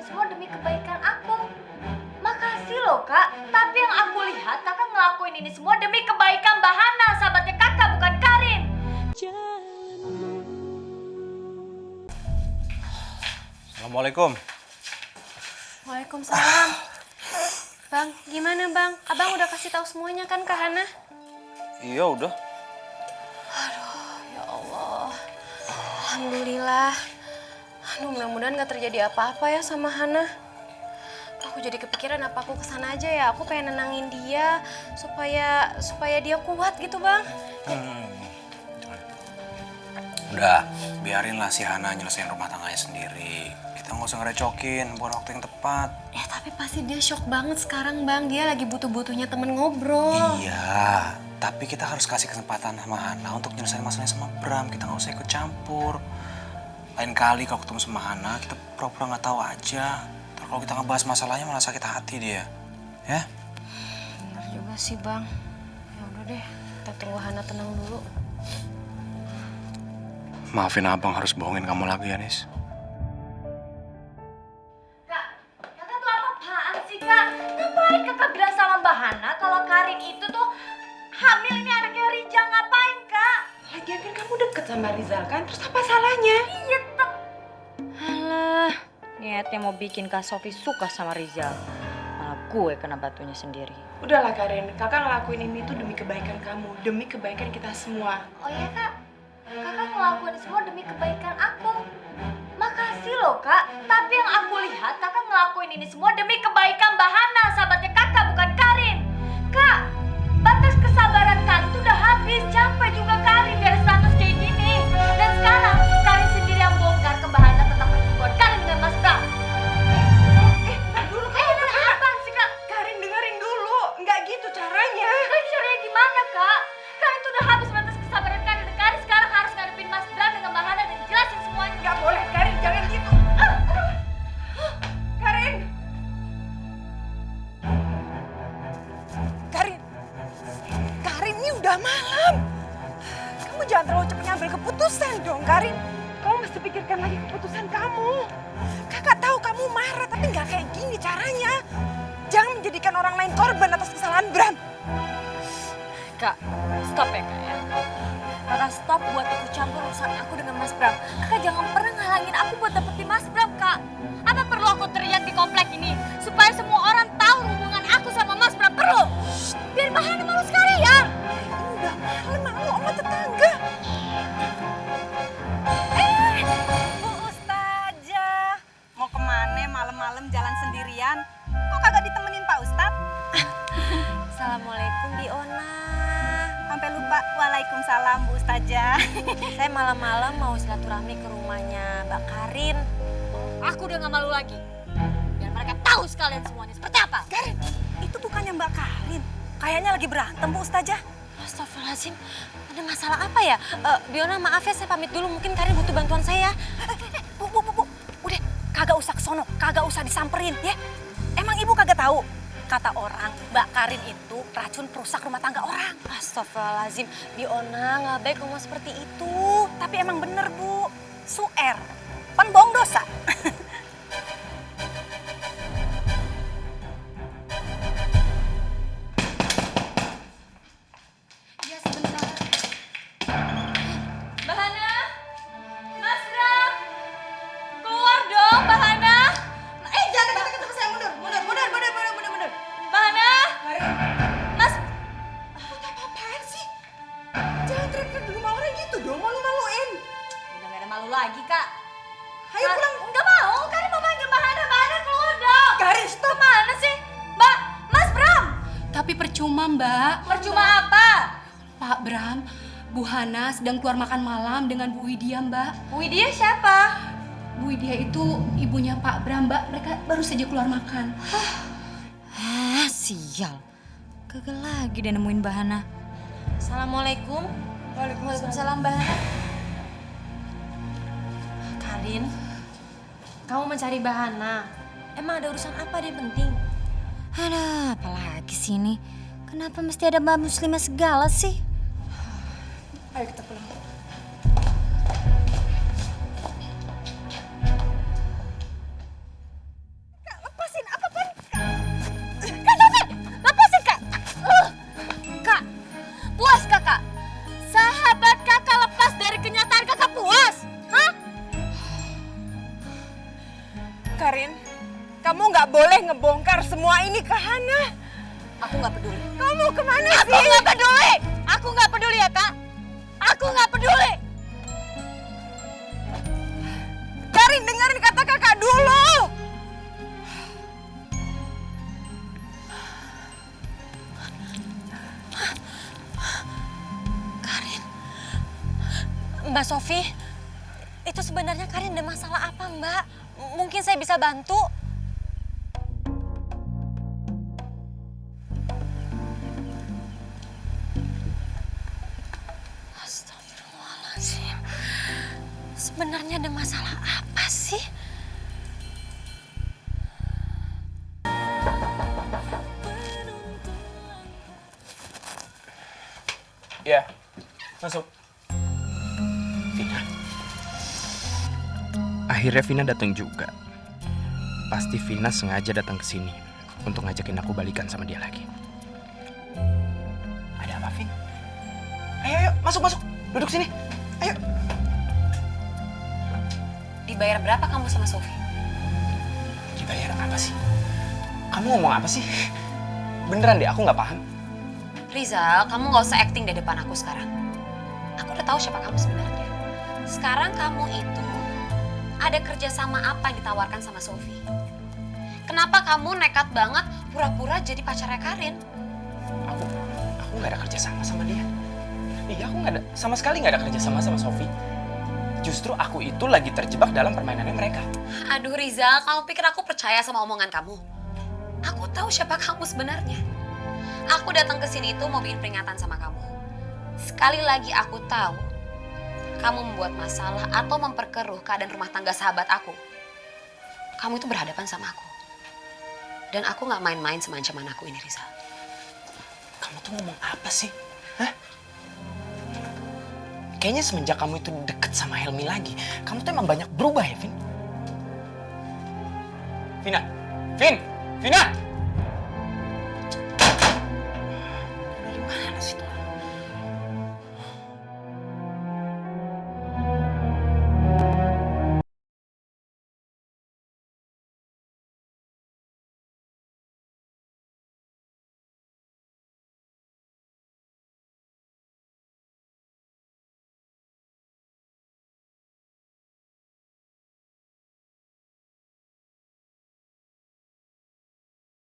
ini semua demi kebaikan aku. Makasih loh kak, tapi yang aku lihat kakak ngelakuin ini semua demi kebaikan Mbak Hana, sahabatnya kakak, bukan Karin. Assalamualaikum. Waalaikumsalam. Bang, gimana bang? Abang udah kasih tahu semuanya kan ke Hana? Iya udah. Ya Allah. Alhamdulillah. Aduh, mudah-mudahan gak terjadi apa-apa ya sama Hana. Aku jadi kepikiran apa aku kesana aja ya. Aku pengen nenangin dia supaya dia kuat gitu bang. Udah, biarinlah si Hana nyelesain rumah tangganya sendiri. Kita nggak usah ngerecokin, bukan waktu yang tepat. Ya tapi pasti dia shock banget sekarang bang. Dia lagi butuh-butuhnya temen ngobrol. Iya, tapi kita harus kasih kesempatan sama Hana untuk nyelesain masalahnya sama Bram. Kita nggak usah ikut campur. Lain kali kalau ketemu sama Hana, kita pura-pura nggak tahu aja. Ntar kalau kita ngebahas masalahnya malah sakit hati dia. Ya? Bener juga sih bang. Ya udah deh, kita tunggu Hana tenang dulu. Maafin abang harus bohongin kamu lagi ya, Nis. Kak, kakak tuh apa-apaan sih kak? Ngapain kakak bilang sama Mbak Hana kalau Karin itu tuh hamil, ini anaknya Rijal, ngapain kak? Lagian kan kamu deket sama Rizal kan, terus apa salahnya? Iya tuh. Alah, niatnya mau bikin Kak Sofi suka sama Rizal. Malah gue kena batunya sendiri. Udahlah Karin, kakak ngelakuin ini tuh demi kebaikan kamu, demi kebaikan kita semua. Oh iya kak, kakak ngelakuin semua demi kebaikan aku. Makasih loh kak, tapi yang aku lihat kakak ngelakuin ini semua demi kebaikan Mbak Hana, sahabatnya kakak, bukan Karin. Kak, batas kesabaran Karin tuh udah habis, capek juga Karin dari status kayak gini. Dan sekarang Karin sendiri yang bongkar ke Mbak Hana tentang perselingkuhan Karin dengan Mas Bram. Ntar dulu Apaan sih kak? Karin dengerin dulu, nggak gitu caranya. Kak, caranya gimana kak? Karin tuh udah habis batas kesabaran Karin, dan Karin sekarang harus ngadepin Mas Bram dengan Mbak Hana dan jelasin semuanya. Nggak boleh Karin, jangan gitu. Karin. Karin. Karin, ini udah malam. Kamu jangan terlalu cepat ngambil keputusan dong, Karin. Kamu mesti pikirkan lagi keputusan kamu. Kakak tahu kamu marah, tapi nggak kayak gini caranya. Jangan menjadikan orang lain korban atas kesalahan Bram. Kak, stop ya kak ya. Kakak stop buat ikut campur urusan aku dengan Mas Bram. Kakak jangan pernah ngalangin aku buat dapetin Mas Bram kak. Apa perlu aku teriak di komplek ini? Supaya semua orang tahu hubungan aku sama Mas Bram, perlu? Biar Mbak Hana malu sekalian. Ini udah malam, malu sama tetangga. Bu Ustazah, mau kemana malam-malam jalan sendirian? Kok kagak ditemenin Pak Ustadz? Assalamualaikum Biona. Sampai lupa. Waalaikumsalam Bu Ustazah. Saya malam-malam mau silaturahmi ke rumahnya Mbak Karin. Aku udah gak malu lagi. Biar mereka tahu sekalian semuanya seperti apa. Karin, itu bukannya Mbak Karin. Kayaknya lagi berantem Bu Ustazah. Astagfirullahaladzim, ada masalah apa ya? Biona maaf ya, saya pamit dulu. Mungkin Karin butuh bantuan saya. Bu. Udah, kagak usah ke sono, kagak usah disamperin ya. Emang Ibu kagak tahu? Kata orang, Mbak Karin itu racun perusak rumah tangga orang. Astagfirullahaladzim, Biona nggak baik ngomong seperti itu. Tapi emang bener Bu, suer, penbong dosa. Ya sebentar. Mbak Hana, Mas Bram, keluar dong Mbak Hana. Jangan deket-deket saya, mundur. Mbak Hana, Mas. Apaan sih? Jangan teriak-teriak di rumah orang gitu dong, malu-maluin. Udah gak ada malu lagi kak. Ayo pulang. Nggak mau, Karin mau panggil Mbak Hana. Mbak Hana keluar dong. Karin, stop. Kemana sih? Mbak, Mas Bram. Tapi percuma Mbak, Percuma apa? Pak Bram, Bu Hana sedang keluar makan malam dengan Bu Widya Mbak. Widya siapa? Bu Widya itu ibunya Pak Bram Mbak, mereka baru saja keluar makan. Sial. Gagal lagi dia nemuin Mbak Hana. Assalamualaikum. Waalaikumsalam Mbak Hana. Karin, kamu mencari Mbak Hana. Emang ada urusan apa dia penting? Aduh, apalagi sih ini? Kenapa mesti ada Mbak Muslimah segala sih? Ayo kita pulang. Karin, kamu nggak boleh ngebongkar semua ini ke Hana. Aku nggak peduli. Kamu kemana Aku sih? nggak peduli. Aku nggak peduli ya kak. Aku nggak peduli. Karin, dengerin kata kakak dulu. Mbak Sofi, itu sebenarnya Karin ada masalah apa Mbak? Mungkin saya bisa bantu. Astagfirullahaladzim. Sebenarnya ada masalah apa sih? Ya, masuk. Vina. Akhirnya Vina datang juga. Pasti Vina sengaja datang ke sini untuk ngajakin aku balikan sama dia lagi. Ada apa, Vin? Ayo, masuk. Duduk sini. Ayo. Dibayar berapa kamu sama Sofi? Dibayar apa sih? Kamu ngomong apa sih? Beneran deh, aku nggak paham. Rizal, kamu nggak usah acting di depan aku sekarang. Aku udah tahu siapa kamu sebenarnya. Sekarang kamu itu ada kerjasama apa yang ditawarkan sama Sofi? Kenapa kamu nekat banget pura-pura jadi pacarnya Karin? Aku nggak ada kerjasama sama dia. Iya, aku nggak ada, sama sekali nggak ada kerjasama sama Sofi. Justru aku itu lagi terjebak dalam permainannya mereka. Aduh Rizal, kamu pikir aku percaya sama omongan kamu? Aku tahu siapa kamu sebenarnya. Aku datang ke sini itu mau bikin peringatan sama kamu. Sekali lagi aku tahu kamu membuat masalah atau memperkeruh keadaan rumah tangga sahabat aku. Kamu itu berhadapan sama aku. Dan aku gak main-main sama ancaman aku ini, Rizal. Kamu tuh ngomong apa sih? Hah? Kayaknya semenjak kamu itu deket sama Helmi lagi, kamu tuh emang banyak berubah ya, Vin? Vina!